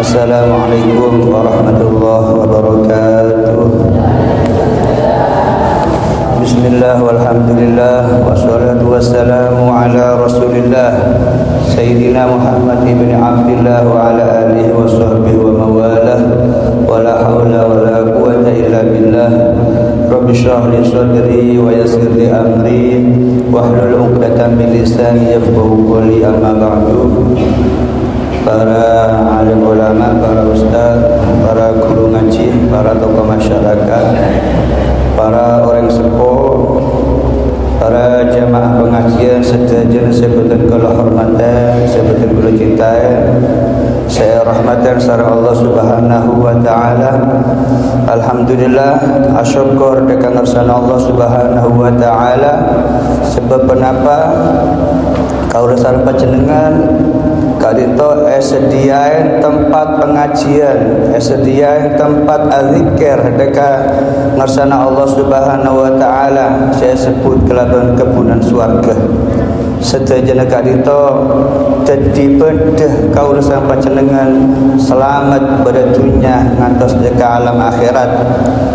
Assalamualaikum warahmatullahi wabarakatuh. Bismillah walhamdulillah wassalatu wassalamu ala rasulillah Sayyidina Muhammad ibn Abdillah wa ala alihi wa sahbihi wa mawalah wa la hawla wa la quwwata illa billah. Rabbi shrah li sadri wa yassir li amri wahlul 'uqdatam min lisani yafqahu qawli, amma ba'du. Para alim ulama, para ustaz, para guru ngaji, para tokoh masyarakat, para orang sepuh, para jamaah pengajian sedayan sebutan kula hormatan, sebutan kula cintai, saya rahmatan sareng Allah Subhanahu wa taala. Alhamdulillah, asyukur dekan ngarsana Allah Subhanahu wa taala. Sebab kenapa kaula sareng panjenengan kadito sediain tempat pengajian, sediain tempat azikir dekat ngarsana Allah Subhanahu wa taala. Saya sebut kelaban kebunan swarga. Sedaya kadito jadi bedah kaula sareng panjenengan selamat pada dunia ngantos dekat alam akhirat.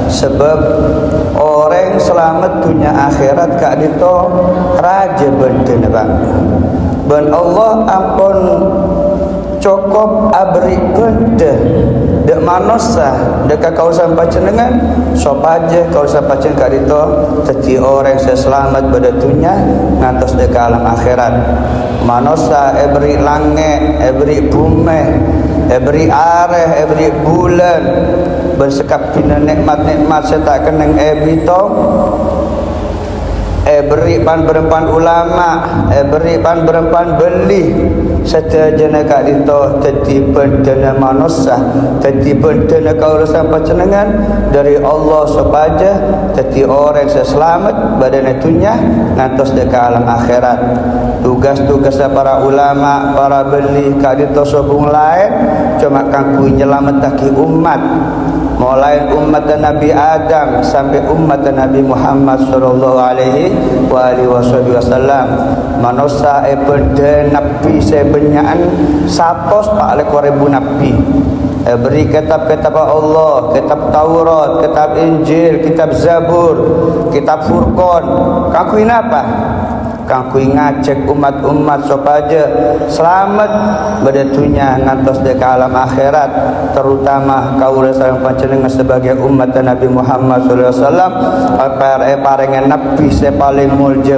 Sebab orang selamat dunia akhirat kadito raja bedah Pak. Ben Allah ampun cukup abri bedah dek manusia dekat kawasan panjenengan sopaje kawasan panjenengan kadito jadi orang selamat pada dunia ngantos dekat alam akhirat. Manusia ebri langit, ebri bumi, ebri areh, ebri bulan bersekap bina nikmat-nikmat serta keneng ebito beri pan berempan ulama, beri pan berempan beli setajana kat dito jadi perdana manusia, jadi perdana kaurusan panjenengan dari Allah sahaja, jadi orang selamat badan dunia ngantos dekat alam akhirat. Tugas-tugas para ulama, para beli kat dito sobung lain cuma kangku nyelametake umat, mulai umat Nabi Adam sampai umat Nabi Muhammad sallallahu alaihi wasallam. Manusia pada nabi sebenarnya 140,000 nabi. Beri kitab-kitab Allah, kitab Taurat, kitab Injil, kitab Zabur, kitab Furqan. Kakuin apa? Kakuin ngajak umat-umat supaya selamat pada dunia ngantos dekat alam akhirat, terutama kaula sareng panjenengan sebagai umat Nabi Muhammad sallallahu alaihi wasallam parengan nabi paling mulja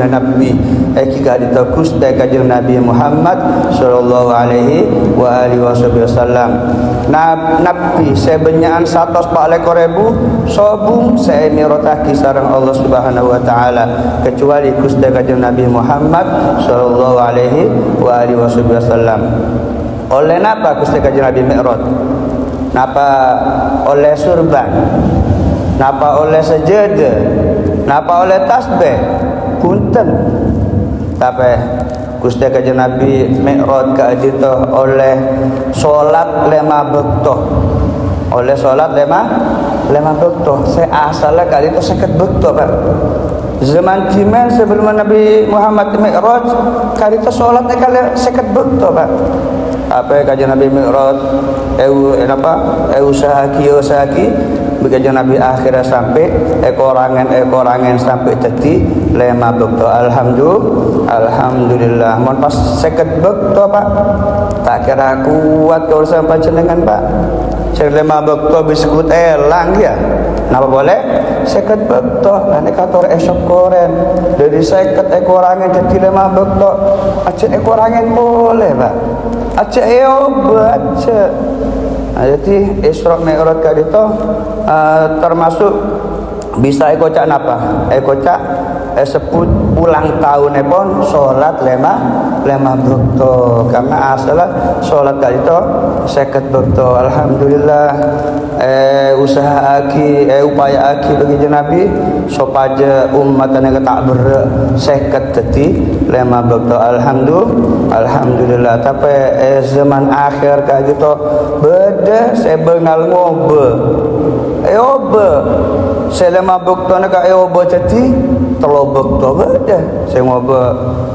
nabi kita ditegus kanjeng Nabi Muhammad sallallahu alaihi wasallam. Nabi sebenarnya 140,000 sobung saya mirotaki sareng Allah Subhanahu wa taala kecuali Gusti kanjeng Nabi Muhammad sallallahu alaihi wasallam. Oleh napa Gusti kanjeng Nabi mi'raj? Napa oleh surban? Napa oleh sejadah? Napa oleh tasbih? Punten. Tapi Gusti kanjeng Nabi mi'raj ka ajito oleh salat 5 bekto. Oleh salat 5 bekto. Saya asalnya kali itu 50 bekto Pak. Zaman jiman sebelum Nabi Muhammad mi'raj kali itu salatnya kali 50 bekto Pak. Apa kanjeng Nabi mi'raj usahaki begitu Nabi akhirnya sampai ekorangan sampai jadi 5 bekto. Alhamdulillah. Mon pas 50 bekto Pak. Tak kira kuat kalau sampai panjenengan Pak. Sing 5 bekto biskut elang ya. Napa boleh? 50 bekto. Nek kator esok koren. Dari 50 ekorangan jadi 5 bekto. Aja ekorangan boleh Pak. Aja baca. Jadi Isra Mi'raj kadito termasuk bisa ekocak napa? Ekocak sebut ulang tahun pun salat 5 bekto. Karena asalah salat kadito 50 bekto. Alhamdulillah usaha aki upaya aki bagi Nabi supaya umat yang tak berseket jadi 5 bekto. Alhamdulillah. Tapi zaman akhir kadito beda saya bengal ngobe. Selama bekto nak obo jadi telo bekto beda. Saya ngobe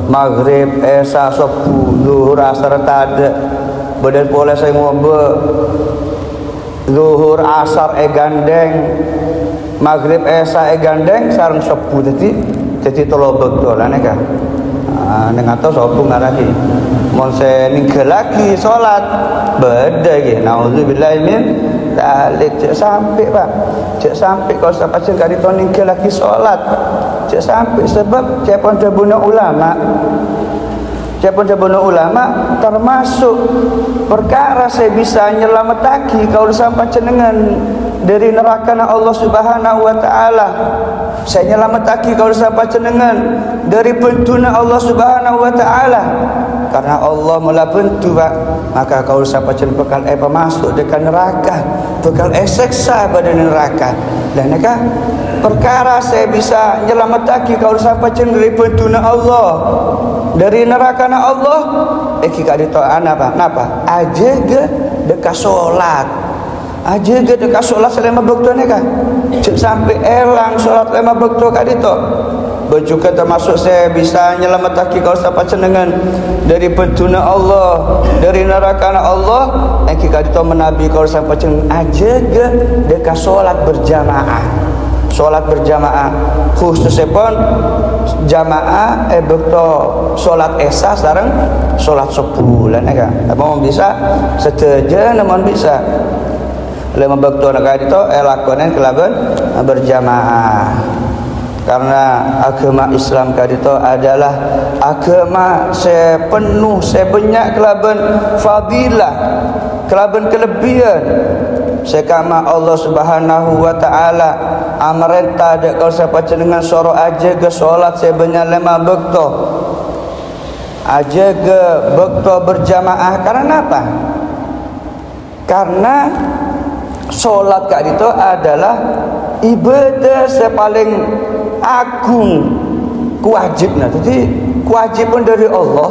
maghrib, esa, subuh, zuhur, asar tak ada. Badan pola saya ngobe zuhur asar gandeng, maghrib esa gandeng, sareng sepuh jadi tolobek dolan ya kan. Neng atau sopung lagi mon se ninggal lagi sholat beda gitu. Nauzubillah min dalik. Cek sampai pak, cek sampai kalau sampai cek itu ninggal lagi sholat, cek sampai sebab cek pun ulama termasuk perkara saya bisa nyelamataki kalau sampai cenengan dari neraka Allah Subhanahu wa taala. Saya nyelamataki kalau sampai cenengan dari pentuna Allah Subhanahu wa taala. Karena Allah mula pentu pak, maka kalau sampai cenengan bekal masuk dekat neraka, bekal seksa pada neraka. Dan neka perkara saya bisa nyelamataki kalau sampai cenengan dari pentuna Allah, dari neraka Allah. Kita ditoan apa? Napa? Aja ke dekat solat. Aja ke dekat solat selama waktu ni kan. Cek sampai elang solat lama waktu kat itu. Berjuka termasuk saya bisa nyelamataki kau sampai cenengan dari pentuna Allah, dari neraka Allah. Kita itu menabi kau sampai cenengan aja ke dekat solat berjamaah. Solat berjamaah khususnya pun jamaah betul solat esa sareng solat subuh lah kan. Apa bisa seteja namun bisa lima waktu nak itu lakonan kelaban berjamaah. Karena agama Islam itu adalah agama sepenuh sebanyak kelaban fadilah, kelaban kelebihan. Sekama Allah Subhanahu wa taala amarenta dek kalau siapa dengan soro aja ke solat sebanyak 5 waktu. Aja ke waktu berjamaah karena apa? Karena solat kat itu adalah ibadah sepaling agung kewajibna. Jadi kewajiban dari Allah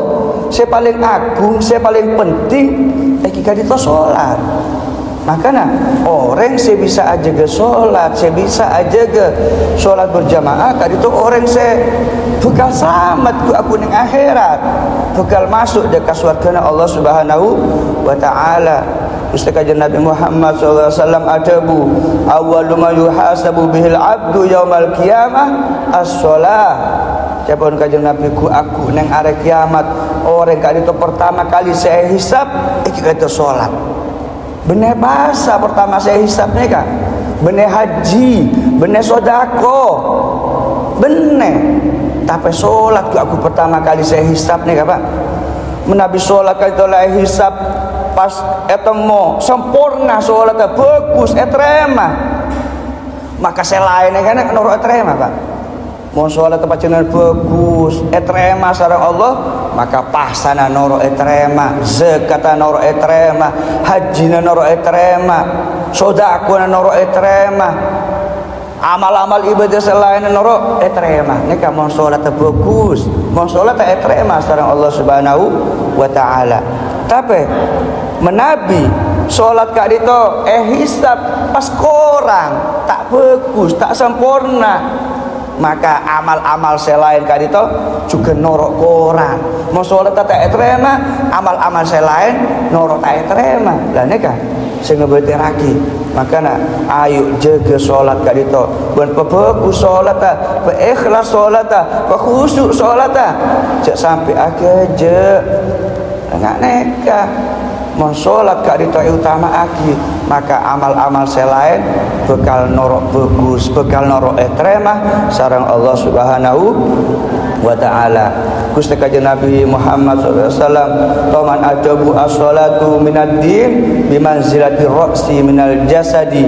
sepaling agung, sepaling penting kita itu solat. Makanya orang saya bisa aja ke solat, saya bisa aja ke solat berjamaah. Kan itu orang saya bekal selamat ku aku ning akhirat, bekal masuk dekat surga Allah Subhanahu wa taala. Ustaz Nabi Muhammad sallallahu alaihi wasallam adabu awwalu ma yuhasabu bihil abdu yaumal qiyamah as-shalah. Siapa kajian Nabi ku aku neng hari kiamat orang kali itu pertama kali saya hisab itu solat. Benih bahasa pertama saya hisabnya kan, benih haji, benih sodako, benih. Tapi solat aku pertama kali saya hisabnya kan pak. Menabi solat kali itu lah hisab pas etemo sempurna solatnya bagus etrema. Maka saya lainnya kan norok etrema pak. Mau sholat tempat jenengan bagus etrema sareng Allah, maka pasana noro etrema, zakata noro etrema, hajina noro etrema, sodakuna noro etrema, amal-amal ibadah selain noro etrema. Nika mau sholat bagus, mau sholat etrema sareng Allah Subhanahu wa taala. Tapi menabi sholat kak dito hisab pas korang tak bagus, tak sempurna. Maka amal-amal selain kali itu juga norok korang. Mau sholat tak terima, amal-amal selain norok tak terima. Dan ini kan sehingga berteraki. Makanya ayo jaga sholat kali itu. Bukan pebagus sholat tak, berikhlas sholat tak, berkhusyuk sholat tak. Cek sampai akhir je, enggak neka. Mau sholat kak itu utama aki, maka amal-amal selain bekal norok bagus, bekal norok etremah sarang Allah Subhanahu wa taala. Gusti Kanjeng Nabi Muhammad sallallahu alaihi wasallam taman adabu as-salatu minad din bimanzilati ra'si minal jasadi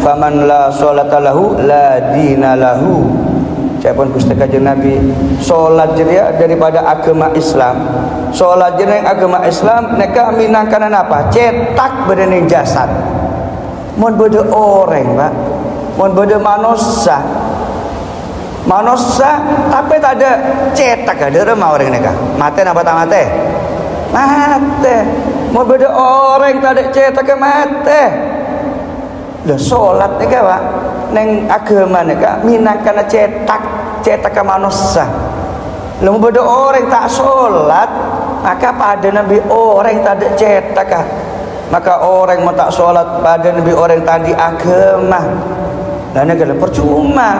faman la sholata lahu la dina lahu. Siapapun Gusti Kanjeng Nabi salat jeria daripada agama Islam. Salat jeria agama Islam neka minangkan apa? Cetak badan jasad. Mun beda orang, Pak. Mun beda manusia. Manusia tapi tak ada cetak ada mau orang neka. Mate apa tak mate? Mate. Mun beda orang tak ada cetak ke mate. Dah salat neka, Pak. Neng agama neka minangkan cetak ke manusia. Lalu beda orang tak salat Maka pada Nabi orang tak ada cetak. Maka orang mau tak solat pada Nabi orang tadi agama. Dan negara percuma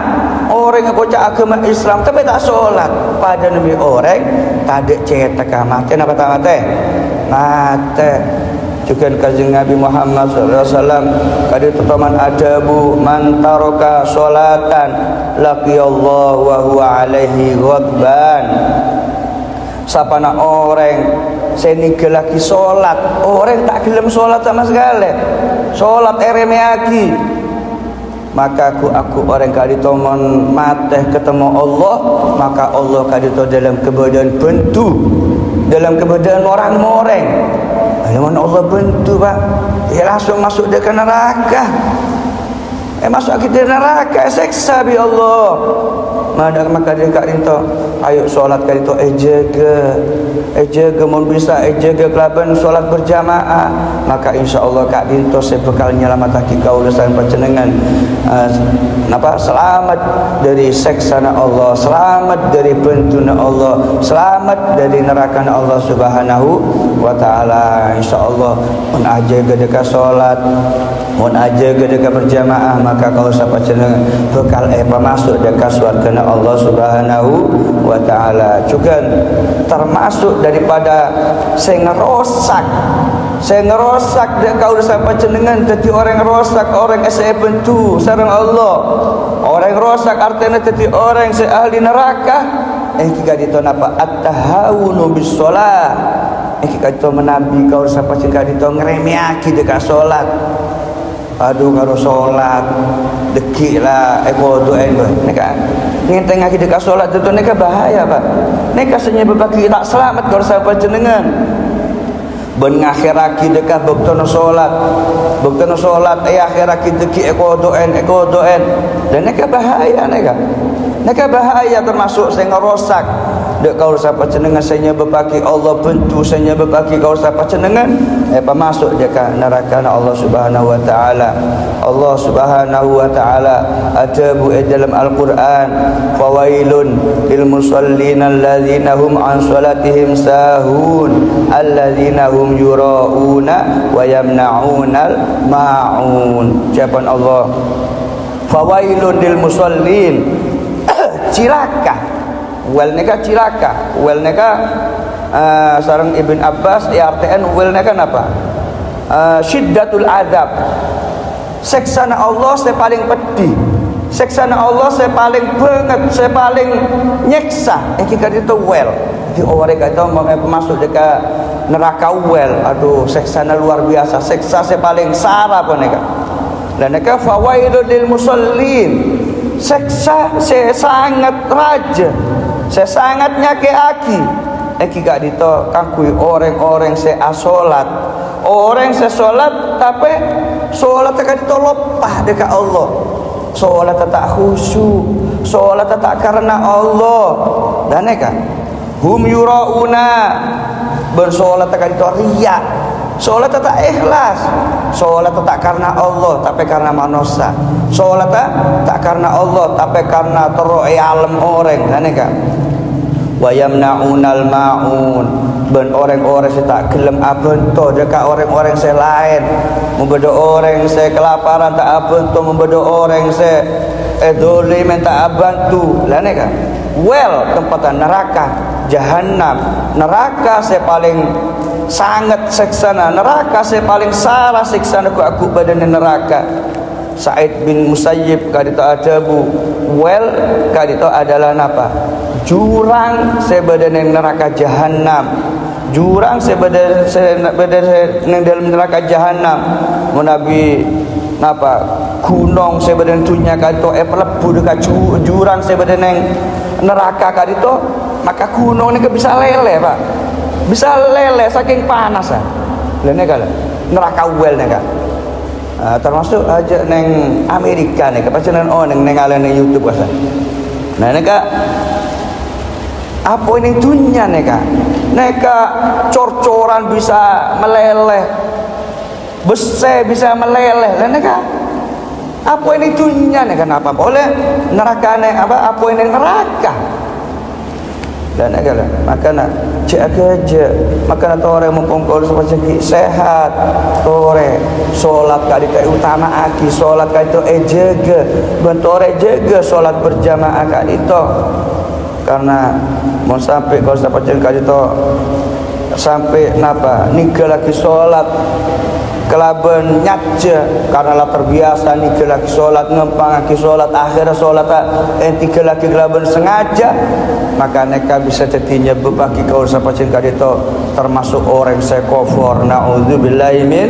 orang yang kocak agama Islam tapi tak solat pada Nabi orang tak ada cetak. Mati apa tak mati? Mati. Juga kajian Nabi Muhammad SAW kadi tetaman adabu man taraka solatan laqiyallahu wa huwa alaihi ghadban. Sapana orang seninggal lagi solat, orang tak gelem solat sama sekali, solat eremeaki, maka aku orang kadi tomon mateh ketemu Allah, maka Allah kadi to dalam keberadaan bentu, dalam keberadaan orang-orang. Mana Allah bentu pak, langsung masuk dia ke neraka. Masuk kita neraka, seksa bi Allah. Mana maka dia kat rinto, ayo solat kat rinto, jaga mun bisa, jaga kelaban solat berjamaah. Maka insya-Allah kat rinto saya bekal nyelamat haki kau lesan panjenengan. Selamat dari seksana Allah, selamat dari bentuna Allah, selamat dari neraka Allah Subhanahu wa taala. Insyaallah mun jaga dekat solat, mun jaga dekat berjamaah, maka kau siapa jenengan bekal masuk dekat surga Allah Subhanahu wa taala. Juga termasuk daripada saya ngerosak dia kau sampai jenengan jadi orang rosak, orang saya bentu sareng Allah. Orang rosak artinya jadi orang saya ahli neraka. Kita dito napa at-tahawunu bis shalah. Kita dito menabi kau sampai jenengan dito ngremiaki dekat salat. Aduh karo salat dekik lah doain neka ngenteng lagi dekat solat itu neka bahaya pak. Neka senyap bagi tak selamat kalau sampai jenengan ben ngakhiraki dekat buktono solat akhiraki dekik doain dan neka bahaya neka bahaya termasuk saya ngerosak dek kau sampai jenengan saya bepaki Allah bentu saya bepaki kau sampai jenengan masuk dia ke neraka Allah Subhanahu wa taala. Allah Subhanahu wa taala ada dalam Al-Quran, fawailun lil musallin alladzina hum an salatihim sahun alladzina hum yurauna wa yamnaunal maun. Ucapan Allah, fawailun lil musallin, cilaka wel neka sareng Ibn Abbas artian wel neka apa? Syiddatul azab, seksana Allah saya paling pedih, seksana Allah saya paling banget, saya paling nyeksa. Kita itu wel di orang kata mau masuk dekat neraka wel, aduh seksana luar biasa, seksa saya paling sarah pun neka. Dan neka fawailul lil musallin, seksa saya sangat raja, saya sangat nyakeki. Gak dito kakui orang-orang saya asolat, orang saya solat tapi solat tak dito lopah dekat Allah, solat tak khusyuk, solat tak karena Allah. Dan kan hum yurauna, bersolat tak dito riya, solat tak ikhlas, solat tak karena Allah tapi karena manusia, solat tak karena Allah tapi karena teroi alam orang. Dan kan wa yamnaunal maun, ben orang-orang saya tak gelem abento dekat orang-orang saya lain, membedo orang saya kelaparan tak abento, membedo orang saya dolim tak abantu. Lane kan well tempatan neraka jahanam, neraka saya paling sangat seksana, neraka saya paling salah siksana aku badan neraka. Sa'id bin Musayyib kadito adabu well kadito adalah napa? Jurang sebadan neraka jahanam, jurang sebadan dalam neraka jahanam. Nabi napa? Gunung sebadan tunya kadito pelebu dekat jurang sebadan neraka kadito, maka gunung ni bisa lele pak, bisa lele saking panas ah. Lene kala neraka well neka. Termasuk aja neng Amerika nih, kepastian neng ala neng YouTube kasa. Nah neka apa ini dunia neka cor-coran bisa meleleh, bese bisa meleleh. Dan neka apa ini dunia neka apa boleh neraka neng apa ini neraka. dan agak makana cek kerja makana tore mumpung rezeki sehat tore solat kali kai utama aki solat kali itu jaga bentore jaga solat berjamaah kali itu karena mau sampai kalau sampai kali itu sampai napa niga lagi solat kelaban nyaja karena lah terbiasa nih lagi solat ngempang lagi solat akhirnya solat tiga lagi kelaban sengaja maka mereka bisa jadinya bebaki kau sampai cengkar itu termasuk orang sekofor na'udzubillahi min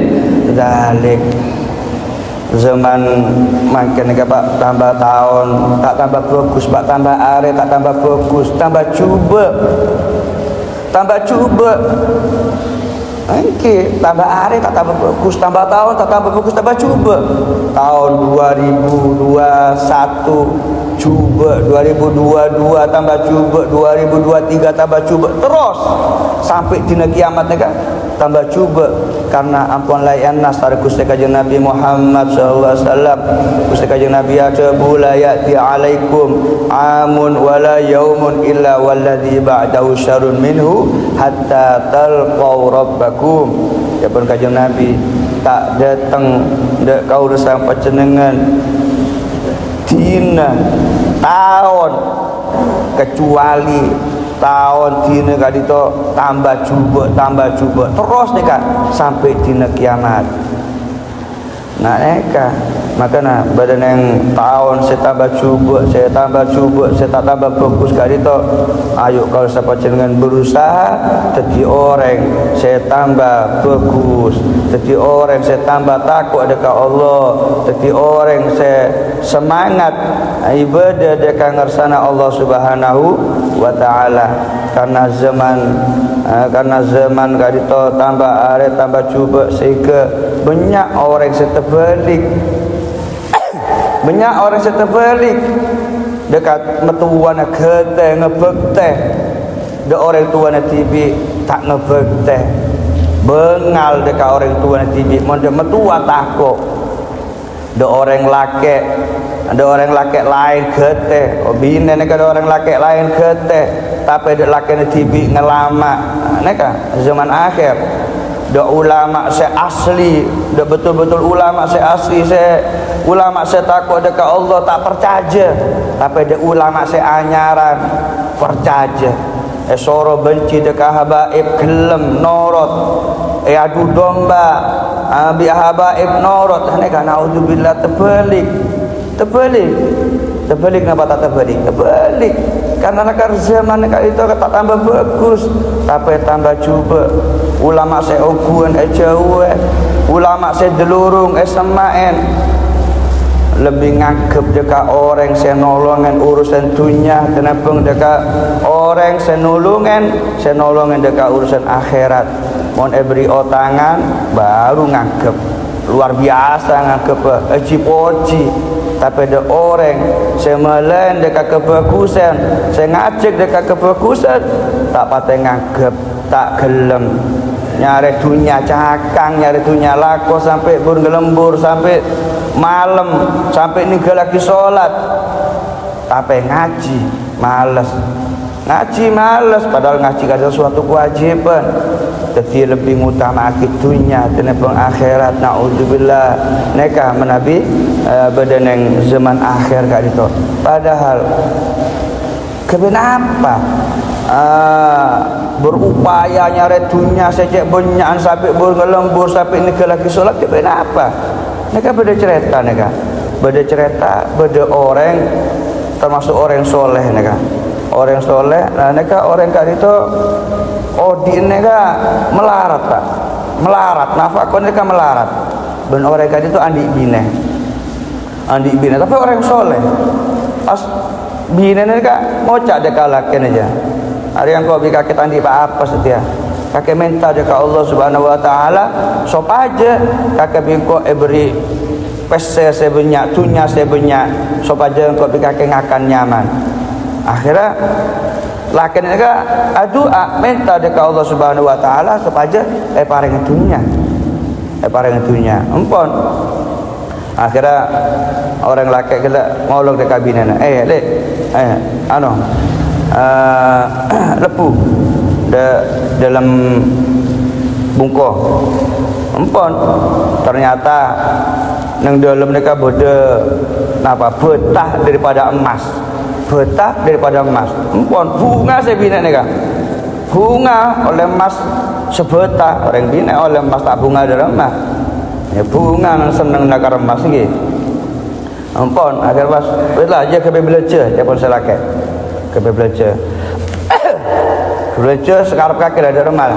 dzalik zaman makin pak tambah tahun tak tambah bagus pak tambah are tak tambah bagus tambah coba Oke, tambah hari tak tambah bagus, tambah tahun tak tambah bagus, tambah coba. Tahun 2021 coba, 2022 tambah coba, 2023 tambah coba, terus sampai di kiamat kan tambah coba karena ampun layan nasar Gusti Kanjeng Nabi Muhammad sallallahu alaihi wasallam. Gusti Kanjeng Nabi ada bulayati alaikum amun wala yaumun illa walladzi ba'dahu syarrun minhu hatta talqaw rabbakum. Ya pun Kanjeng Nabi tak datang dak kau sampai jenengan dina tahun kecuali tahun dina kali itu tambah cuba terus nih kak sampai dina kiamat. Nah neka makanya badan yang tahun saya tambah cuba saya tak tambah fokus kali itu ayo kalau siapa dengan berusaha jadi orang saya tambah fokus jadi orang saya tambah takut dekat Allah jadi orang saya semangat ibadah dekat ngersana Allah Subhanahu wa ta'ala karena zaman kali itu tambah hari tambah cuba sehingga banyak orang setebalik banyak orang setebalik dekat metuana kete ngebekte de orang tuana tibi tak ngebekte bengal dekat orang tuana tibi monde metua takut de orang laki lain kete bine neka de orang laki lain kete tapi de laki tibi ngelama neka zaman akhir de ulama saya asli de betul-betul ulama saya asli saya ulama saya takut dekat Allah tak percaya tapi de ulama saya anyaran percaya soro benci dekat habaib gelem norot adu domba bi habaib norot neka naudzubillah terbalik kenapa tak terbalik karena nakar zaman itu tak tambah bagus tapi tambah cuba ulama saya ukuan jauh ulama saya delurung semaen lebih ngagep dekat orang saya nolongan urusan dunia kenapa dekat orang saya nolongan dekat urusan akhirat mohon beri tangan baru ngagep luar biasa ngagep poci tapi ada orang saya melen dekat kebagusan saya ngajak dekat kebagusan tak patah ngagep tak gelem nyari dunia cakang nyari dunia laku sampai bergelembur sampai malam sampai ninggal lagi sholat tapi ngaji malas padahal ngaji ada suatu kewajiban jadi lebih utama dunia dan akhirat naudzubillah neka menabi badan yang zaman akhir kali itu padahal kenapa berupaya nyari dunia sejak banyak sampai bergelembur sampai ninggal lagi sholat kenapa neka beda cerita beda orang termasuk orang soleh neka orang soleh nah neka orang kali itu odi neka melarat pak nafkah neka melarat ben orang kali itu andi bine tapi orang soleh as bine neka ngocak deka lakin aja hari yang kau bika kita andi apa setia kakek minta dekat Allah Subhanahu wa taala sop aja kakek bingko beri pese sebanyak tunya sebanyak sop aja engkau kakek ngakan nyaman akhirnya lakin mereka doa minta dekat Allah Subhanahu wa taala sop aja paring dunya empon akhirnya orang laki kita ngolong dekat binana lepu dalam bungkuh. Empon ternyata nang dalam mereka beda betah daripada emas. Betah daripada emas. Empon bunga saya bina mereka. Bunga oleh emas sebetah, orang bina oleh emas tak bunga dari emas. Ya bunga nang seneng nak emas lagi. Empon agar pas belajar ke belajar siapa selaki. Ke belajar. Belajar sekarang kaki ada rumah.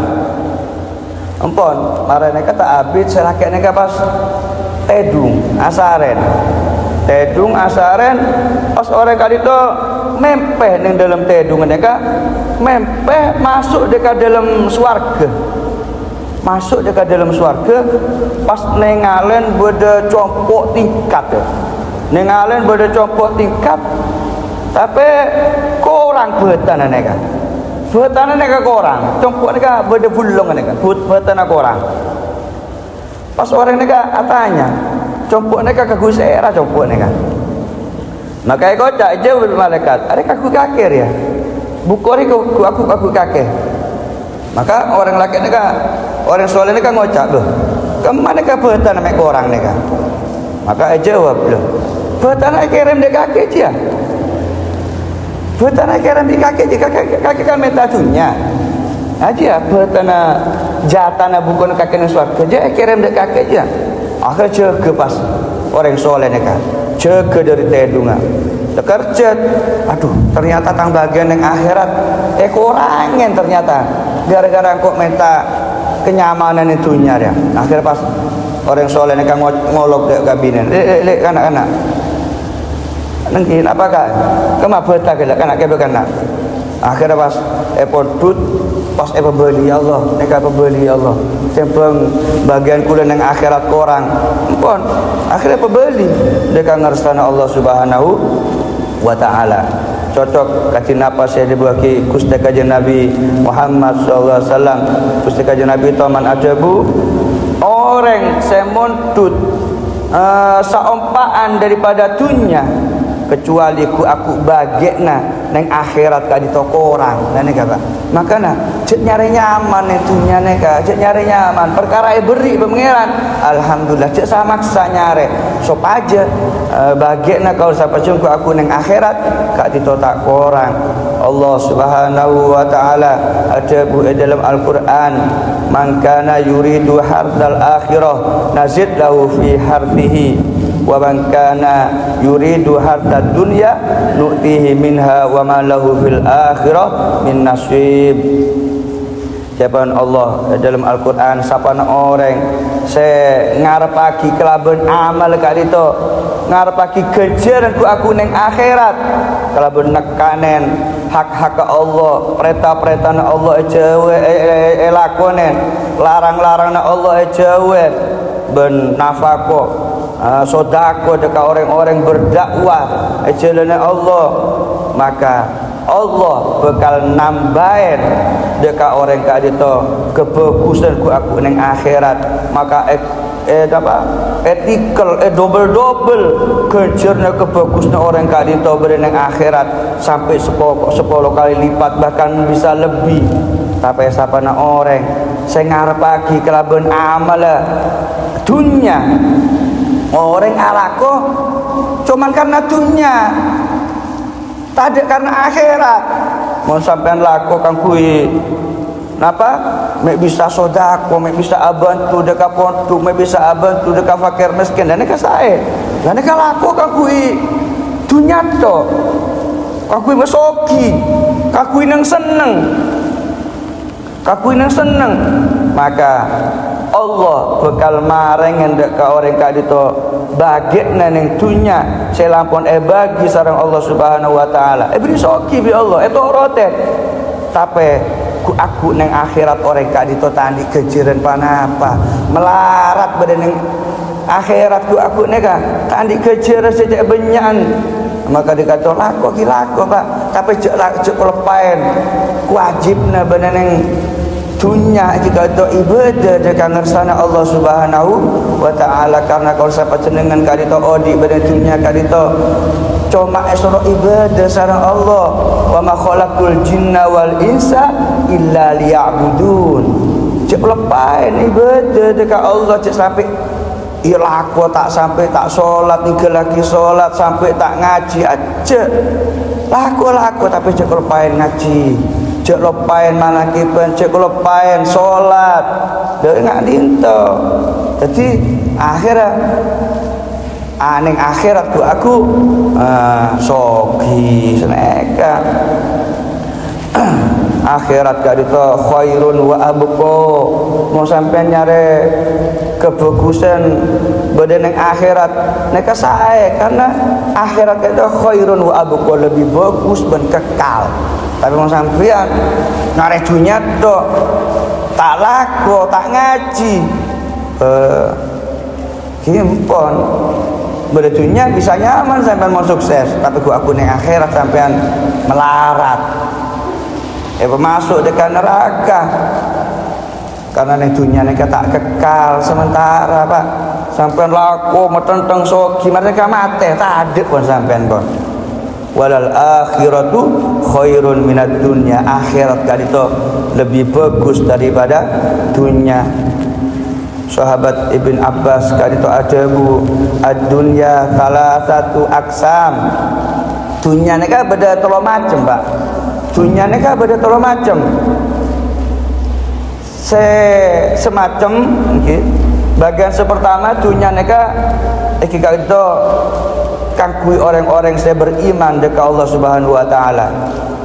Empon marah neka tak habis selaki neka pas tedung asaren pas orang kali itu mempeh neng dalam tedung neka mempeh masuk dekat dalam swarga pas nengalen beda compok tingkat tapi korang betana neka korang compok neka beda bulung neka betana korang pas orang neka atanya compok neka kagusera compok neka maka kocak je malaikat ada kaku kakir ya bukori aku kakek maka orang laki neka orang soleh neka ngocak loh kemana ka betana mek korang neka maka jawab loh betana kirim dek kakek dia betana kirim di kakek kan metatunya aja betana jatana bukan kakek nang suarga je kirim dek kakek dia akhir jaga pas orang soleh neka jaga dari tedunga terkerjat aduh ternyata tang bagian yang akhirat kurangin ternyata gara-gara kok minta kenyamanan itunya ya akhir pas orang soleh neka ngolok ke kabinet anak-anak nengkin apakah kemabeta ke anak akhirnya pas podut pas pembeli Allah neka pembeli Allah sempeng bagian kula nang akhirat korang pun akhirnya pembeli deka ngersana Allah Subhanahu wa ta'ala cocok kati napa saya dibuaki kusti kajian Nabi Muhammad sallallahu alaihi wasallam kusti kajian Nabi taman ajabu orang semontut saumpaan daripada dunia kecuali aku bagekna neng akhirat ka di toko orang dan neka makana cek nyari nyaman itunya neka cek nyari nyaman perkara beri pangeran alhamdulillah cek samaksa nyare sop aja bagekna kau sampai jumpa aku neng akhirat ka di tak orang Allah Subhanahu wa taala ada dalam Al-Qur'an man kana yuridu hardal akhirah nazid lahu fi hardihi wa man kana yuridu hardad dunya nu'tihi minha wa ma lahu fil akhirah min nasib. Jawaban Allah dalam Al-Qur'an sapana orang saya ngarepaki kelaben amal kali itu ngarepaki kejaran ku aku neng akhirat kelaben nekanen hak-hak Allah perintah-perintah Allah ejawe lakonen larang-larang Allah ejawe ben nafako sodako dekat orang-orang berdakwah jalan Allah maka Allah bakal nambahin dekat orang kak itu kebagusan ku aku neng akhirat maka etikal double kejarnya kebagusan orang kak itu neng akhirat sampai 10 kali lipat bahkan bisa lebih tapi sapana orang saya ngarepaki kelaben amal dunia orang alako cuman karena dunia tak karena akhirat mau sampean lako kang kui napa mek bisa sodako mek bisa bantu dekat pontu mek bisa bantu dekat fakir miskin dan neka sae dan neka lako kang kui dunia to kang kui mesoki kang kui nang seneng maka Allah bakal mareng ngendek ka orang ka dito bagekna ning dunya selampun bagi sareng Allah Subhanahu wa taala beri soki bi Allah itu rotet tapi ku aku neng akhirat orang ka dito tandi kejiran panapa melarat badan neng akhirat ku aku neka tandi kejiran sejak benyan maka dikata lako Pak tapi cek lepain wajibna badan neng dunya jika itu ibadah dekat ngersana Allah Subhanahu wa taala karena kalau siapa jenengan kadito odi pada dunya kadito cuma esoro ibadah sareng Allah wa ma khalaqul jinna wal insa illa liya'budun cek lepain ibadah dekat Allah cek sampai ilaku tak sampai tak sholat tinggal lagi sholat sampai tak ngaji aja laku tapi cek lepain ngaji cek lepain manakiban cek lepain sholat dari nggak dinto jadi akhirat aning akhirat aku sogi seneka akhirat gak itu khairun wa abqa mau sampai nyare kebagusan badan yang akhirat neka sae karena akhirat itu khairun wa abqa lebih bagus dan kekal tapi mau sampean nyare dunia tuh tak laku tak ngaji himpon berdunia bisa nyaman sampai mau sukses tapi aku ning akhirat sampean melarat masuk dekat neraka karena ning dunia nek tak kekal sementara Pak sampean laku metenteng sogi mereka mati tak ada pun sampean pun walal akhiratu khairun minad dunya akhirat kali itu lebih bagus daripada dunia. Sahabat Ibn Abbas kali itu ada bu ad-dunya salah satu aksam dunia ni kan beda tolong macam Pak dunia ni kan beda tolong macam semacam okay. Bagian sepertama dunia ni kan kali itu kangkui orang-orang saya beriman dekat Allah Subhanahu wa taala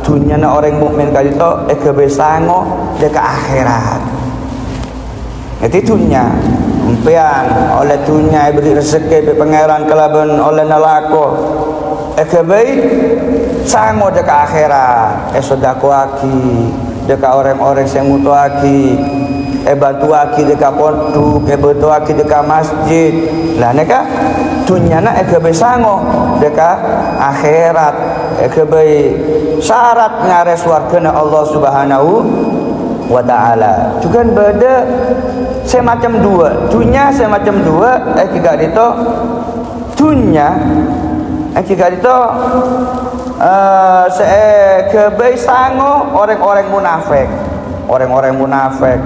dunia ni orang mukmin kali itu kebesango dekat akhirat. Itu dunia umpian oleh dunia beri rezeki be pangeran kelaban oleh nalako baik sango dekat akhirat sedako aki dekat orang-orang yang mutu aki bantu aki dekat pondok bantu aki dekat masjid lah neka dunia nak baik sango dekat akhirat baik syarat ngares wargana Allah Subhanahu wa ta'ala juga beda semacam dua dunia semacam dua jika itu dunia jika itu kebiasango orang-orang munafik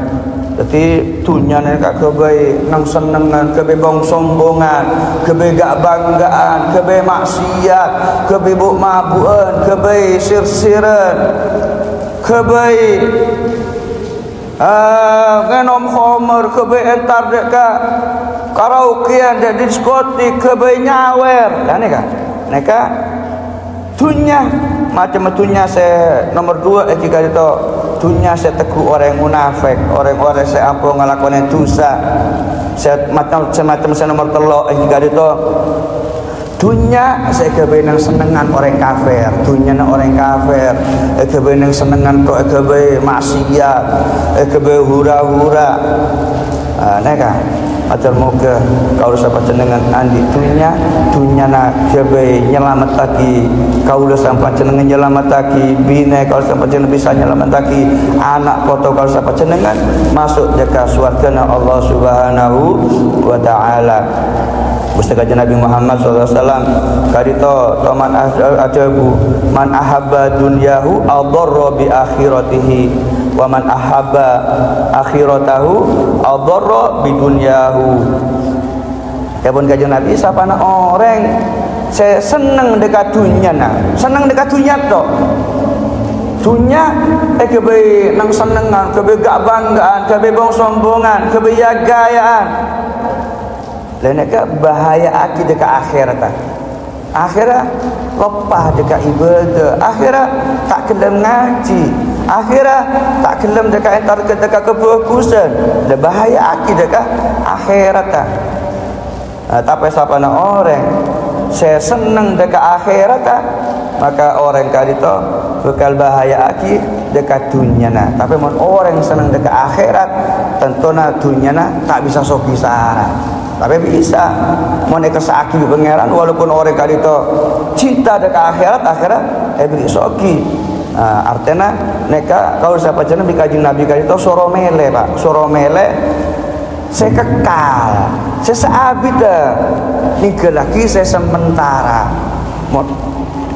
jadi dunia ni kak kebai nang senengan kebai bong sombongan kebai gak banggaan kebai maksiat kebai buk mabuan kebai sir-siran kebai ngenom homer kebe entar dekat karaokean dan diskotik kebe nyawer dan neka dunia macam dunia saya nomor dua jika itu dunia saya teguh orang munafik orang-orang saya ampuh ngelakukan dosa saya macam saya nomor telok jika itu dunia saya kebenang senengan orang kafir dunia orang kafir kebenang senengan kok kebe maksiat kebe hura-hura neka ajar moga kau sampai jenengan andi dunia nak kebe nyelamat lagi kau sampai jenengan nyelamat lagi bina kau sampai jenengan bisa nyelamat lagi anak foto kau sampai jenengan masuk dekat surga Allah Subhanahu wa taala. Mustaqil Nabi Muhammad SAW kadito taman ajabu man ahabba dunyahu adarra bi akhiratihi wa man ahabba akhiratahu adarra bi dunyahu. Ya pun kajian Nabi siapa nak orang saya senang dekat dunia senang dekat dunia tu dunia kebe nang senengan kebe gak banggaan kebe bong sombongan kebe gayaan lain ke bahaya aki dekat akhirat akhirat lepah dekat ibadah akhirat tak kelem ngaji akhirat tak kelem dekat entar dekat kebagusan le bahaya aki dekat akhirat tapi siapa nak orang saya senang dekat akhirat maka orang kali itu bakal bahaya aki dekat dunia tapi mun orang senang dekat akhirat tentunya dunia tak bisa sopisah tapi bisa mereka sakit pangeran walaupun orang kali itu cinta dekat akhirat beri soki Artinya neka kalau siapa jeneng di kajian Nabi kali itu soromele Pak, soromele saya kekal, saya seabid nih lagi saya sementara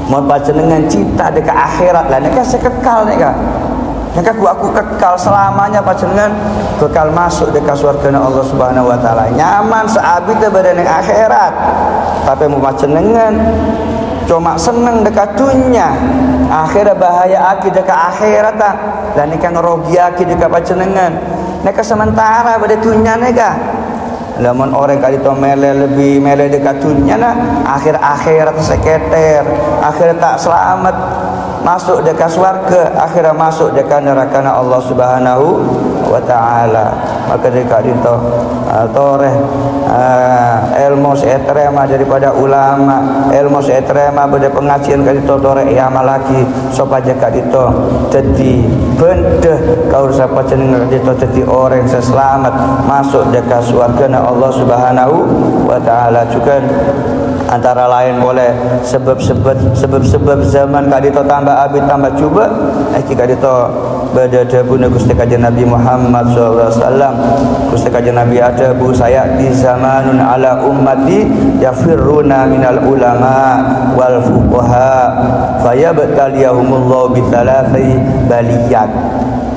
mau panjenengan cita dekat akhirat lah neka saya kekal neka aku kekal selamanya panjenengan bekal masuk dekat surga Allah Subhanahu wa taala nyaman seabid badan yang akhirat tapi mau panjenengan cuma seneng dekat dunia akhirnya bahaya aki dekat akhirat dan neka ngerogi aki dekat panjenengan neka sementara pada dunia neka lamun orang kali itu lebih mele dekat dunia akhirat seketer akhirnya tak selamat masuk dekat surga akhirnya masuk dekat neraka Allah Subhanahu wa taala maka dekat itu toreh ilmu seterema daripada ulama ilmu seterema pada pengajian kali itu toreh amal lagi supaya dekat itu jadi benda kau siapa jeneng itu jadi orang seselamat masuk dekat surga Allah Subhanahu wa taala juga antara lain boleh sebab zaman kadito tambah abid tambah cuba kadito badadabuna Gusti Kanjeng Nabi Muhammad sallallahu alaihi wasallam Gusti Kanjeng Nabi adabu saya di zamanun ala ummati yafirruna minal ulama wal fuqaha fayabtaliyahumullahu bitsalati baliyat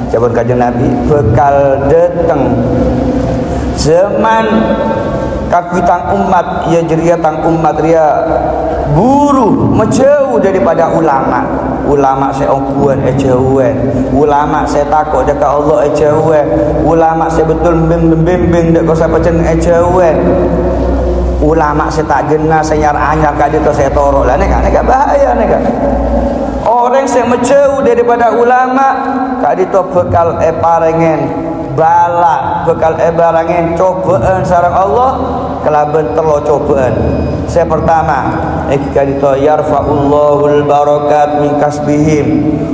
jabon Kanjeng Nabi bekal datang zaman kakitang umat ya jeria tang umat ria buru menjauh daripada ulama saya ongkuan jauhan ulama saya takut dekat Allah jauhan ulama saya betul membimbing dekat siapa jeneng jauhan ulama saya tak genah saya anyar kadi tu saya torok lah neka bahaya neka orang saya menjauh daripada ulama kadi tu bekal parengen bala bekal barangen cobaan sareng Allah kelaban telo cobaan saya pertama kali itu yarfa'ullahul barakat min kasbihim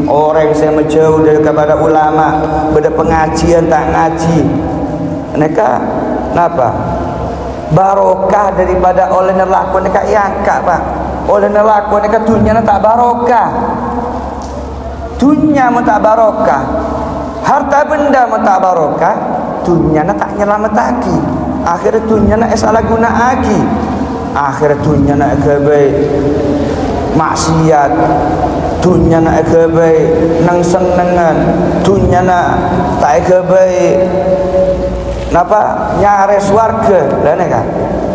orang saya menjauh dari kepada ulama pada pengajian tak ngaji mereka kenapa barokah daripada oleh neraka mereka yangka Pak oleh neraka mereka dunia tak barokah dunia tak barokah harta benda tak barokah dunia tak nyelamat lagi akhir dunia salah guna lagi akhir dunia kebaik maksiat dunia kebaik nang senengan dunia tak kebaik napa nyare swarga lah neka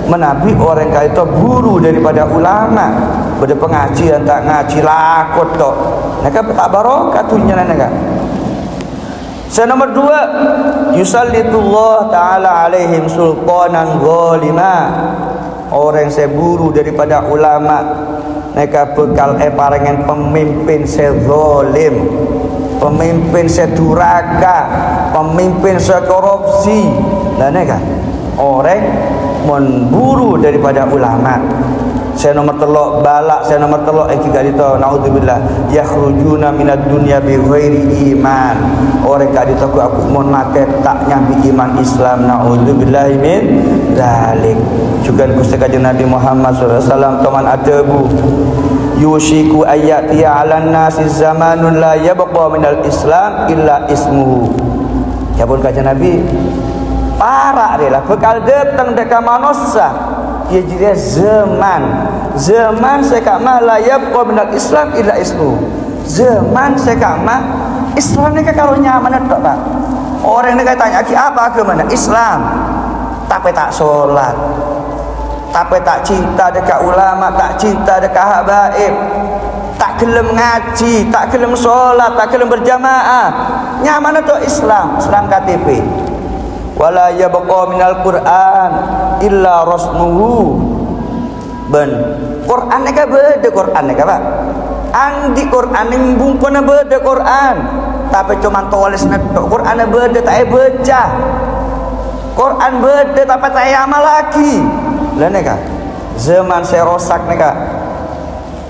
menabi orang kaya itu buru daripada ulama pada pengajian tak ngaji lakot tok neka tak barokah dunia neka. Nomor 2 yusallitullah ta'ala alaihim sultanan zalima orang saya buru daripada ulama mereka bekal parengan pemimpin saya zalim pemimpin saya duraka pemimpin saya korupsi dan mereka orang memburu daripada ulama saya nomor telok balak saya nomor telok kadito naudzubillah yakhrujuna minad dunya bi ghairi iman orang kadito aku mon mate tak nyambi iman Islam naudzubillah min zalik juga Gusti Kanjeng Nabi Muhammad sallallahu alaihi wasallam teman adabu yushiku ayati 'alan nasi zamanun la yabqa minal islam illa ismuhu ya pun Kanjeng Nabi parah dia lah bekal datang dekat manusia ia jadi zaman sekama la yabqa minal islam illa ismu zaman sekama Islam ni kalau nyaman tok Pak orang ni tanya apa agama Islam tapi tak solat tapi tak cinta dekat ulama tak cinta dekat habaib tak gelem ngaji tak gelem solat tak gelem berjamaah nyaman tok Islam KTP wala yabqa minal Qur'an illa rasmuhu ben Quran ni beda Quran ni Pak andi Quran ni bumpun beda Quran tapi cuma tulis netok Quran beda tak baca Quran beda tapi tak amal lagi lah ni zaman saya rosak ni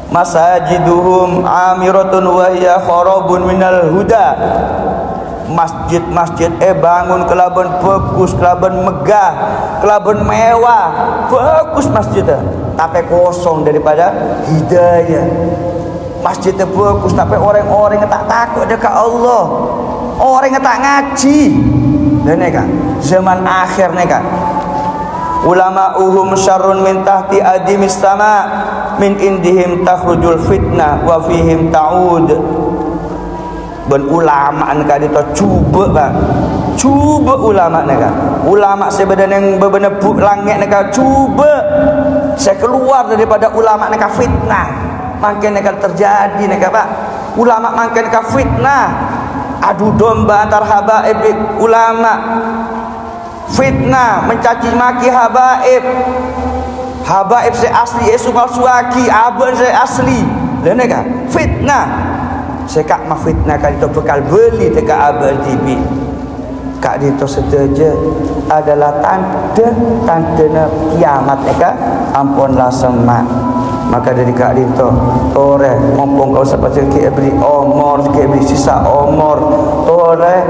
masajiduhum amiratun wa hiya kharabun minal huda masjid-masjid bangun kelaban bagus, kelaban megah, kelaban mewah, bagus masjidnya, tapi kosong daripada hidayah. masjid bagus tapi orang-orang yang tak takut dekat Allah, orang yang tak ngaji. Dan ni kan zaman akhir ni kan, ulama'uhum syarrun min tahti adimis sama, min indihim takhrujul fitnah wa fihim ta'ud. Ben ulama ni kan dia cuba kan, cuba ulama ni kan, ulama sebenarnya yang berbenebuk langit ni kan, cuba saya keluar daripada ulama ni kan fitnah. Makin ni kan terjadi ni kan Pak, ulama makin ni kan fitnah, adu domba antar habaib ulama, fitnah mencaci maki habaib, habaib saya asli esumal suaki, abang saya asli. Lain kan fitnah. Saya kak mafitnah kan itu bekal beli dekat abang TV. Kak itu setuju adalah tanda kiamat kan, ampunlah semak. Maka dari kak itu tore mumpung kau seperti ke beri omor, ke beri sisa omor, tore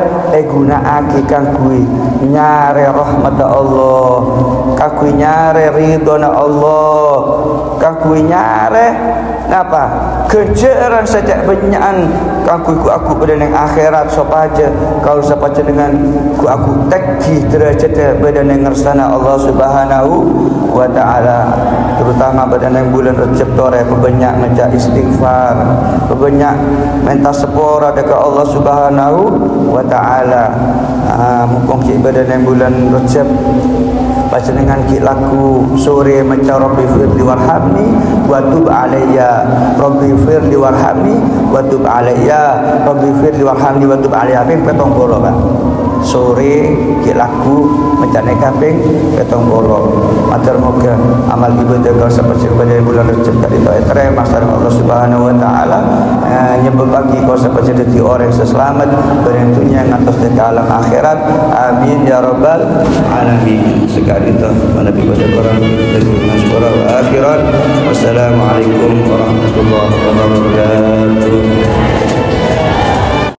guna aki kang kui nyare rahmat Allah, kang kui nyare ridhona Allah, kang kui nyare napa kejaran sejak benyakan kang kui ku aku pada yang akhirat sopaja kau sepaja dengan ku aku tekih derajat pada yang ngersana Allah Subhanahu wa taala, terutama pada yang bulan Rajab tore berbanyak menjak istighfar, berbanyak minta sepura dekat Allah Subhanahu wa taala. Mumpung kita pada yang bulan Rajab baca dengan ki laku sore macam Rabbi firli warhamni wa tub alayya, Rabbi firli warhamni wa tub alayya, Rabbi firli warhamni wa tub alayya. Ping petong bolo Pak sore ki laku macam ni kaping petong bolo. Matur moga amal ibadah kau seperti pada bulan Rajab kali itu etre maksud Allah Subhanahu wa taala nyebab bagi kau seperti jadi orang seselamat berentunya ngatos dekat alam akhirat. Amin ya rabbal alamin. Sekali itu Nabi pada Quran dan masyhur akhirat. Wassalamualaikum warahmatullahi wabarakatuh.